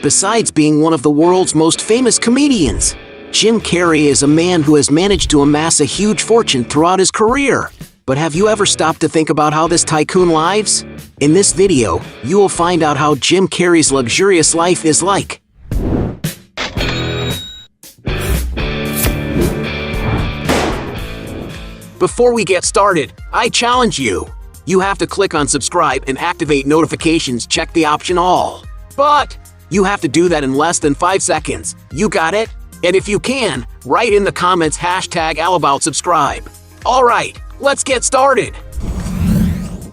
besides being one of the world's most famous comedians. Jim Carrey is a man who has managed to amass a huge fortune throughout his career. But have you ever stopped to think about how this tycoon lives? In this video, you will find out how Jim Carrey's luxurious life is like. Before we get started, I challenge you. You have to click on subscribe and activate notifications, check the option all. But you have to do that in less than 5 seconds. You got it? And if you can, write in the comments #AllAboutSubscribe. Alright, let's get started.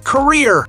Career.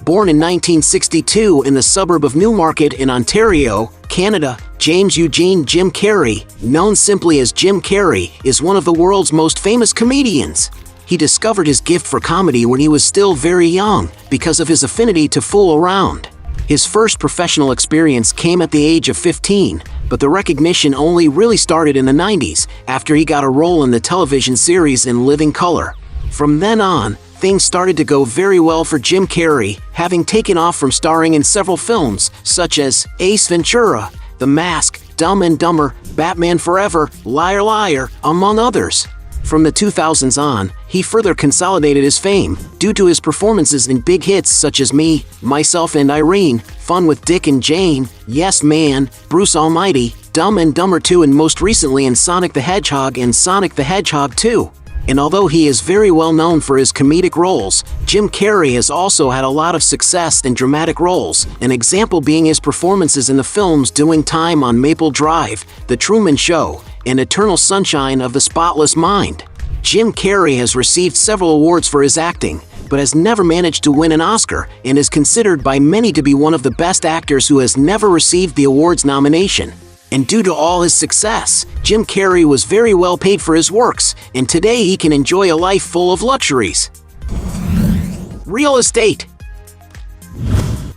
Born in 1962 in the suburb of Newmarket in Ontario, Canada, James Eugene Jim Carrey, known simply as Jim Carrey, is one of the world's most famous comedians. He discovered his gift for comedy when he was still very young because of his affinity to fool around. His first professional experience came at the age of 15, but the recognition only really started in the 90s after he got a role in the television series In Living Color. From then on, things started to go very well for Jim Carrey, having taken off from starring in several films such as Ace Ventura, The Mask, Dumb and Dumber, Batman Forever, Liar Liar, among others. From the 2000s on, he further consolidated his fame due to his performances in big hits such as Me, Myself and Irene, Fun with Dick and Jane, Yes Man, Bruce Almighty, Dumb and Dumber 2, and most recently in Sonic the Hedgehog and Sonic the Hedgehog 2. And although he is very well known for his comedic roles, Jim Carrey has also had a lot of success in dramatic roles, an example being his performances in the films Doing Time on Maple Drive, The Truman Show, and Eternal Sunshine of the Spotless Mind. Jim Carrey has received several awards for his acting, but has never managed to win an Oscar, and is considered by many to be one of the best actors who has never received the awards nomination. And due to all his success, Jim Carrey was very well paid for his works, and today he can enjoy a life full of luxuries. Real estate.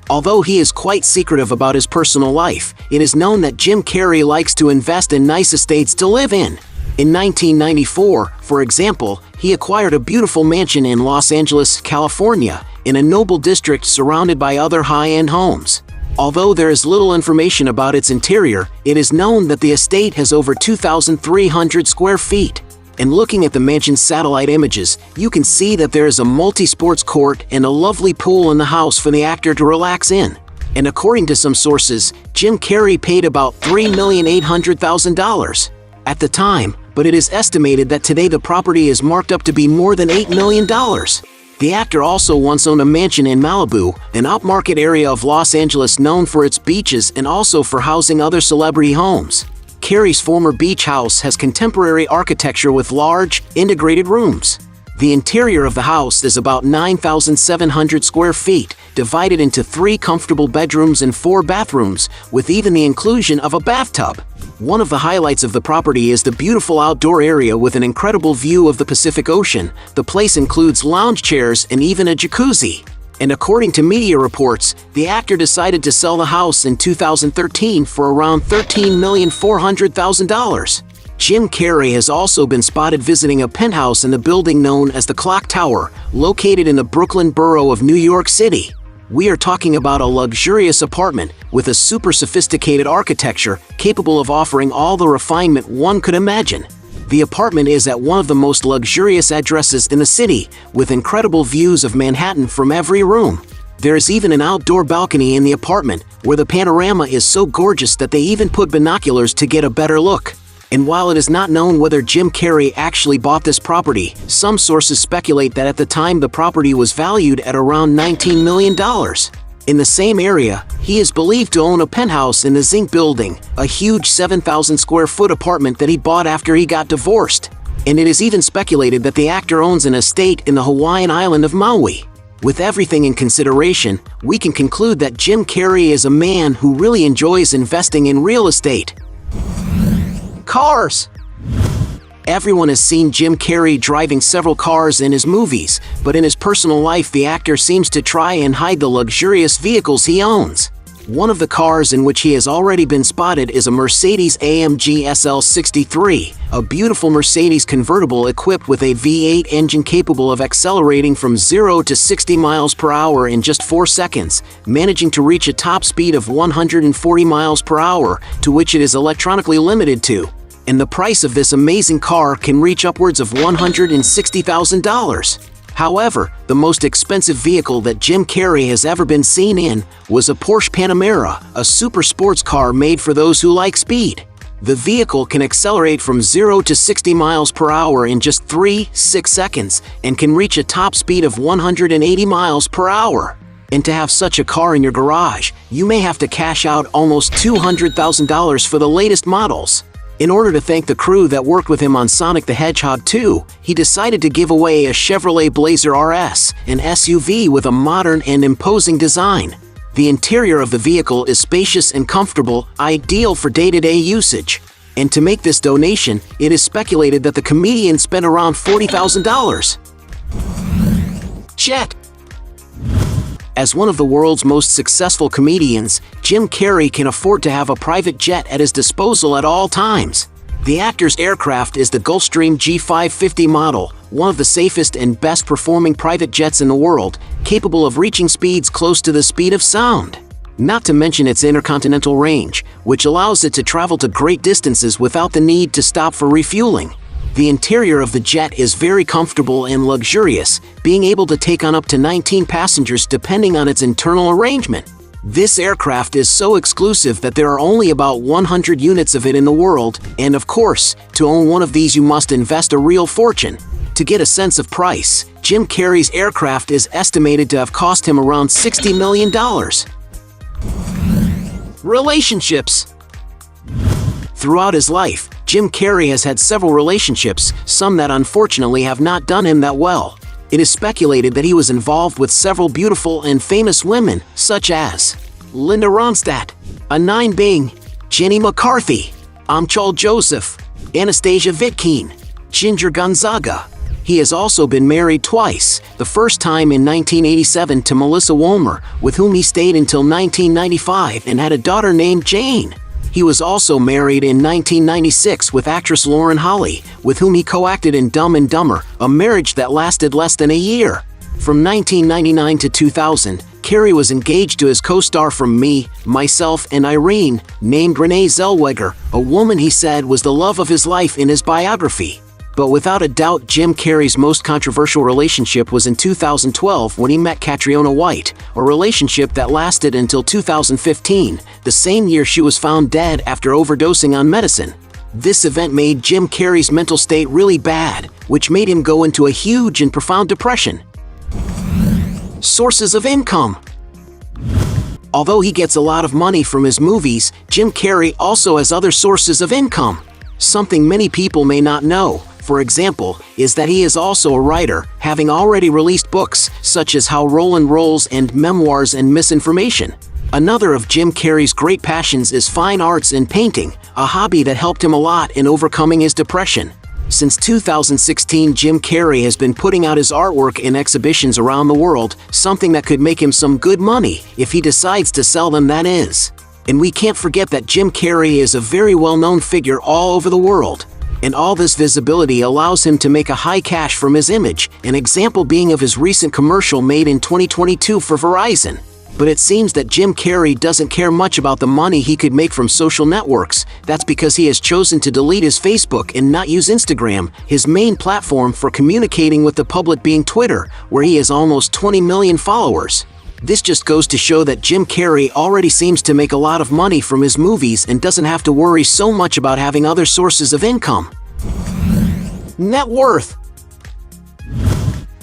Although he is quite secretive about his personal life, it is known that Jim Carrey likes to invest in nice estates to live in. In 1994, for example, he acquired a beautiful mansion in Los Angeles, California, in a noble district surrounded by other high-end homes. Although there is little information about its interior, it is known that the estate has over 2,300 square feet. And looking at the mansion's satellite images, you can see that there is a multi-sports court and a lovely pool in the house for the actor to relax in. And according to some sources, Jim Carrey paid about $3,800,000 at the time, but it is estimated that today the property is marked up to be more than $8 million. The actor also once owned a mansion in Malibu, an upmarket area of Los Angeles known for its beaches and also for housing other celebrity homes. Carrey's former beach house has contemporary architecture with large, integrated rooms. The interior of the house is about 9,700 square feet, divided into 3 comfortable bedrooms and 4 bathrooms, with even the inclusion of a bathtub. One of the highlights of the property is the beautiful outdoor area with an incredible view of the Pacific Ocean. The place includes lounge chairs and even a jacuzzi. And according to media reports, the actor decided to sell the house in 2013 for around $13,400,000. Jim Carrey has also been spotted visiting a penthouse in the building known as the Clock Tower, located in the Brooklyn borough of New York City. We are talking about a luxurious apartment with a super sophisticated architecture capable of offering all the refinement one could imagine. The apartment is at one of the most luxurious addresses in the city, with incredible views of Manhattan from every room. There is even an outdoor balcony in the apartment, where the panorama is so gorgeous that they even put binoculars to get a better look. And while it is not known whether Jim Carrey actually bought this property, some sources speculate that at the time the property was valued at around $19 million. In the same area, he is believed to own a penthouse in the Zinc Building, a huge 7,000 square foot apartment that he bought after he got divorced. And it is even speculated that the actor owns an estate in the Hawaiian island of Maui. With everything in consideration, we can conclude that Jim Carrey is a man who really enjoys investing in real estate. Cars. Everyone has seen Jim Carrey driving several cars in his movies, but in his personal life the actor seems to try and hide the luxurious vehicles he owns. One of the cars in which he has already been spotted is a Mercedes-AMG SL63, a beautiful Mercedes convertible equipped with a V8 engine capable of accelerating from 0 to 60 miles per hour in just 4 seconds, managing to reach a top speed of 140 miles per hour, to which it is electronically limited to. And the price of this amazing car can reach upwards of $160,000. However, the most expensive vehicle that Jim Carrey has ever been seen in was a Porsche Panamera, a super sports car made for those who like speed. The vehicle can accelerate from 0 to 60 miles per hour in just 3-6 seconds and can reach a top speed of 180 miles per hour. And to have such a car in your garage, you may have to cash out almost $200,000 for the latest models. In order to thank the crew that worked with him on Sonic the Hedgehog 2, he decided to give away a Chevrolet Blazer RS, an SUV with a modern and imposing design. The interior of the vehicle is spacious and comfortable, ideal for day-to-day usage. And to make this donation, it is speculated that the comedian spent around $40,000. Jet. As one of the world's most successful comedians, Jim Carrey can afford to have a private jet at his disposal at all times. The actor's aircraft is the Gulfstream G550 model, one of the safest and best-performing private jets in the world, capable of reaching speeds close to the speed of sound. Not to mention its intercontinental range, which allows it to travel to great distances without the need to stop for refueling. The interior of the jet is very comfortable and luxurious, being able to take on up to 19 passengers depending on its internal arrangement. This aircraft is so exclusive that there are only about 100 units of it in the world, and of course, to own one of these you must invest a real fortune. To get a sense of price, Jim Carrey's aircraft is estimated to have cost him around $60 million. Relationships. Throughout his life, Jim Carrey has had several relationships, some that unfortunately have not done him that well. It is speculated that he was involved with several beautiful and famous women, such as Linda Ronstadt, Anine Bing, Jenny McCarthy, Amchal Joseph, Anastasia Vitkine, Ginger Gonzaga. He has also been married twice, the first time in 1987 to Melissa Wolmer, with whom he stayed until 1995 and had a daughter named Jane. He was also married in 1996 with actress Lauren Holly, with whom he co-acted in Dumb and Dumber, a marriage that lasted less than a year. From 1999 to 2000, Carrey was engaged to his co-star from Me, Myself, and Irene, named Renee Zellweger, a woman he said was the love of his life in his biography. But without a doubt, Jim Carrey's most controversial relationship was in 2012 when he met Catriona White, a relationship that lasted until 2015, the same year she was found dead after overdosing on medicine. This event made Jim Carrey's mental state really bad, which made him go into a huge and profound depression. Sources of income. Although he gets a lot of money from his movies, Jim Carrey also has other sources of income. Something many people may not know, for example, is that he is also a writer, having already released books such as How Roland Rolls and Memoirs and Misinformation. Another of Jim Carrey's great passions is fine arts and painting, a hobby that helped him a lot in overcoming his depression. Since 2016, Jim Carrey has been putting out his artwork in exhibitions around the world, something that could make him some good money, if he decides to sell them, that is. And we can't forget that Jim Carrey is a very well-known figure all over the world. And all this visibility allows him to make a high cash from his image, an example being of his recent commercial made in 2022 for Verizon. But it seems that Jim Carrey doesn't care much about the money he could make from social networks. That's because he has chosen to delete his Facebook and not use Instagram, his main platform for communicating with the public being Twitter, where he has almost 20 million followers. This just goes to show that Jim Carrey already seems to make a lot of money from his movies and doesn't have to worry so much about having other sources of income. Net worth.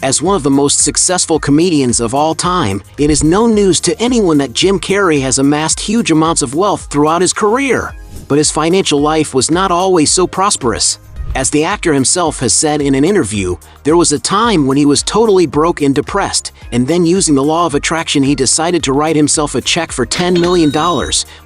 As one of the most successful comedians of all time, it is no news to anyone that Jim Carrey has amassed huge amounts of wealth throughout his career. But his financial life was not always so prosperous. As the actor himself has said in an interview, there was a time when he was totally broke and depressed, and then using the law of attraction he decided to write himself a check for $10 million,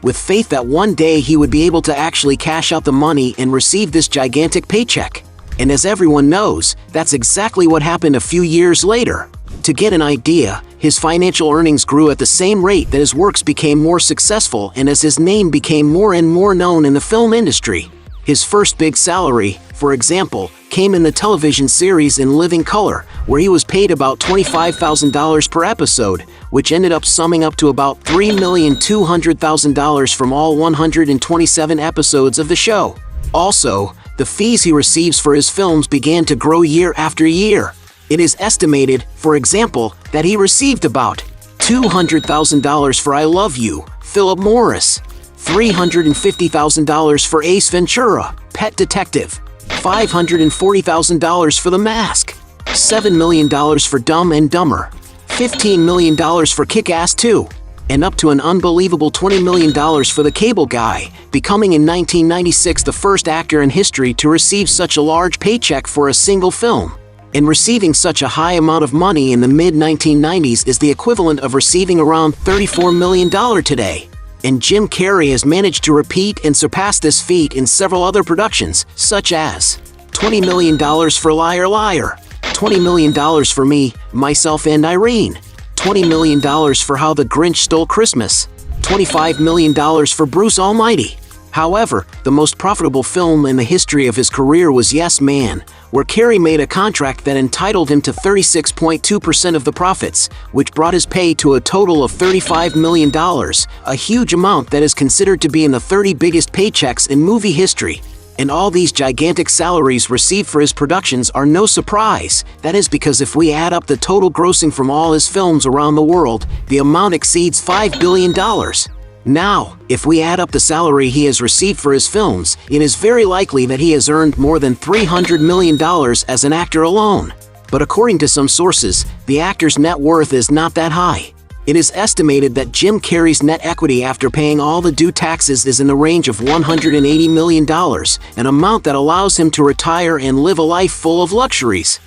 with faith that one day he would be able to actually cash out the money and receive this gigantic paycheck. And as everyone knows, that's exactly what happened a few years later. To get an idea, his financial earnings grew at the same rate that his works became more successful and as his name became more and more known in the film industry. His first big salary, for example, came in the television series In Living Color, where he was paid about $25,000 per episode, which ended up summing up to about $3,200,000 from all 127 episodes of the show. Also, the fees he receives for his films began to grow year after year. It is estimated, for example, that he received about $200,000 for I Love You, Philip Morris, $350,000 for Ace Ventura, Pet Detective, $540,000 for The Mask, $7 million for Dumb and Dumber, $15 million for Kick-Ass 2, and up to an unbelievable $20 million for The Cable Guy, becoming in 1996 the first actor in history to receive such a large paycheck for a single film. And receiving such a high amount of money in the mid-1990s is the equivalent of receiving around $34 million today. And Jim Carrey has managed to repeat and surpass this feat in several other productions, such as $20 million for Liar Liar, $20 million for Me, Myself and Irene, $20 million for How the Grinch Stole Christmas, $25 million for Bruce Almighty. However, the most profitable film in the history of his career was Yes Man, where Carrey made a contract that entitled him to 36.2% of the profits, which brought his pay to a total of $35 million, a huge amount that is considered to be in the 30 biggest paychecks in movie history. And all these gigantic salaries received for his productions are no surprise. That is because if we add up the total grossing from all his films around the world, the amount exceeds $5 billion. Now, if we add up the salary he has received for his films, it is very likely that he has earned more than $300 million as an actor alone. But according to some sources, the actor's net worth is not that high. It is estimated that Jim Carrey's net equity after paying all the due taxes is in the range of $180 million, an amount that allows him to retire and live a life full of luxuries.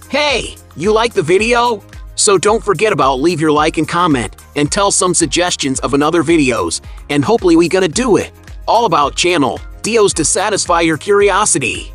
Hey, you like the video? So don't forget about leave your like and comment, and tell some suggestions of another videos, and hopefully we gonna do it. All about channel, Dios to satisfy your curiosity.